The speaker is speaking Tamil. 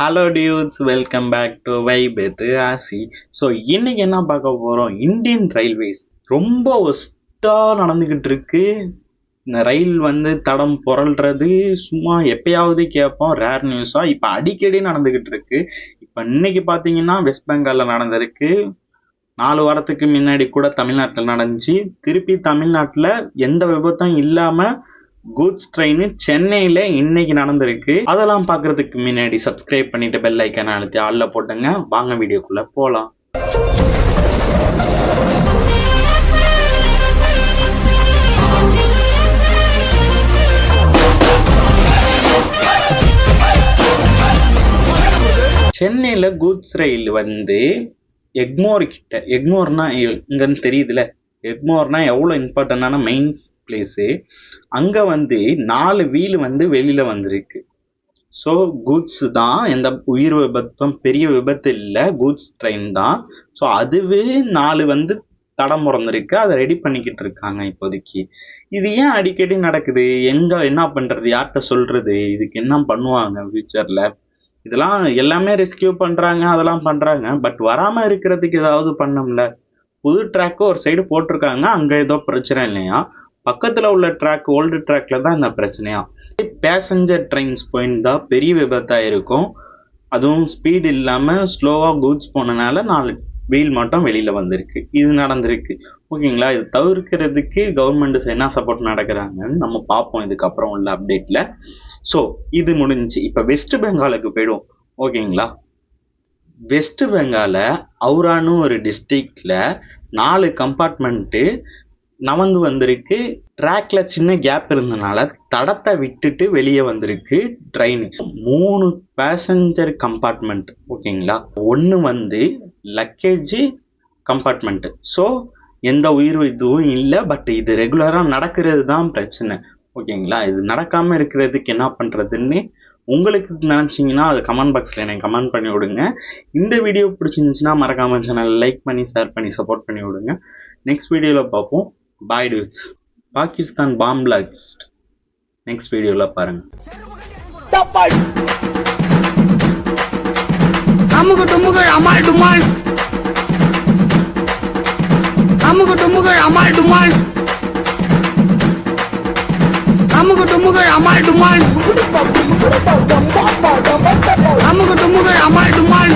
Hello dudes, welcome back to vibe with Aasi. So இன்னைக்கு என்ன பார்க்க போகிறோம்? இந்தியன் ரயில்வேஸ் ரொம்ப ஒஸ்ட்டாக நடந்துக்கிட்டு இருக்கு. இந்த ரயில் தடம் புரள்றது சும்மா எப்பயாவது கேட்போம், ரேர் நியூஸாக. இப்போ அடிக்கடி நடந்துக்கிட்டு இருக்கு. இப்போ இன்னைக்கு பார்த்தீங்கன்னா வெஸ்ட் பெங்காலில் நடந்திருக்கு. 4 வாரத்துக்கு முன்னாடி கூட தமிழ்நாட்டில் நடந்துச்சு. திருப்பி தமிழ்நாட்டில் எந்த விபத்தும் இல்லாமல் கூட்ஸ் ட்ரெயின் சென்னையில இன்னைக்கு நடந்திருக்கு. அதெல்லாம் பாக்குறதுக்கு முன்னாடி சப்ஸ்கிரைப் பண்ணிட்டு பெல் ஐக்கான அழுத்தி ஆள்ல போட்டுங்க. வாங்க வீடியோக்குள்ள போலாம். சென்னையில கூட்ஸ் ரயில் எக்மோர் கிட்ட, எக்மோர்னா இங்கன்னு தெரியுதுல, எக்மோர்னா எவ்வளோ இம்பார்ட்டண்டான மெயின்ஸ் பிளேஸு. அங்கே 4 வீல் வெளியில் வந்திருக்கு. ஸோ கூட்ஸ் தான், எந்த உயிர் விபத்தும் பெரிய விபத்து இல்லை, கூட்ஸ் ட்ரெயின் தான். ஸோ அதுவே 4 தடம் பிறந்திருக்கு. அதை ரெடி பண்ணிக்கிட்டு இருக்காங்க இப்போதைக்கு. இது ஏன் அடிக்கடி நடக்குது? என்ன பண்ணுறது? யார்கிட்ட சொல்கிறது? இதுக்கு என்ன பண்ணுவாங்க ஃபியூச்சரில்? இதெல்லாம் எல்லாமே ரெஸ்கியூ பண்ணுறாங்க, அதெல்லாம் பண்ணுறாங்க. பட் வராமல் இருக்கிறதுக்கு ஏதாவது பண்ணோம்ல. புது ட்ராக்கு ஒரு சைடு போட்டிருக்காங்க, அங்கே ஏதோ பிரச்சனை இல்லையா. பக்கத்தில் உள்ள ட்ராக், ஓல்டு ட்ராக்ல தான் இந்த பிரச்சனையா. பேசஞ்சர் ட்ரெயின்ஸ் போயிருந்தா பெரிய விபத்தாக இருக்கும். அதுவும் ஸ்பீடு இல்லாமல் ஸ்லோவாக கூட்ஸ் போனனால 4 வீல் மட்டும் வெளியில் வந்திருக்கு. இது நடந்திருக்கு. ஓகேங்களா? இது தவிர்க்கிறதுக்கு கவர்மெண்ட் என்ன சப்போர்ட் நடக்கிறாங்கன்னு நம்ம பார்ப்போம் இதுக்கப்புறம் உள்ள அப்டேட்டில். ஸோ இது முடிஞ்சு இப்போ வெஸ்ட் பெங்காலுக்கு போயிடுவோம். ஓகேங்களா? வெஸ்ட் பெங்கால அவுரான்னு ஒரு டிஸ்ட்ரிக்ட்ல 4 கம்பார்ட்மெண்ட்டு நவந்து வந்திருக்கு. ட்ராக்ல சின்ன கேப் இருந்தனால தடத்தை விட்டுட்டு வெளியே வந்திருக்கு ட்ரெயின். 3 passenger compartment. ஓகேங்களா? ஒன்று லக்கேஜ் கம்பார்ட்மெண்ட். ஸோ எந்த உயிர் இதுவும் இல்லை. பட் இது ரெகுலராக நடக்கிறது தான் பிரச்சனை. ஓகேங்களா? இது நடக்காமல் இருக்கிறதுக்கு என்ன பண்ணுறதுன்னு உங்களுக்கு நினச்சிங்கன்னா அது கமெண்ட் பாக்ஸில் எனக்கு கமெண்ட் பண்ணி விடுங்க. இந்த வீடியோ பிடிச்சிருந்துச்சுன்னா மறக்காமல் சேனல் லைக் பண்ணி, ஷேர் பண்ணி, சப்போர்ட் பண்ணி விடுங்க. நெக்ஸ்ட் வீடியோவில் பார்ப்போம். Bye dudes. Pakistan bomb blast next வீடியோவில் பாருங்க. அமுகு டுமுகு அமால் டுமால், அமுகு டுமுகு அமால் டுமால், அமுகு டுமுகு அமால் டுமால், அமுகு டுமுகு அமால் டுமால்.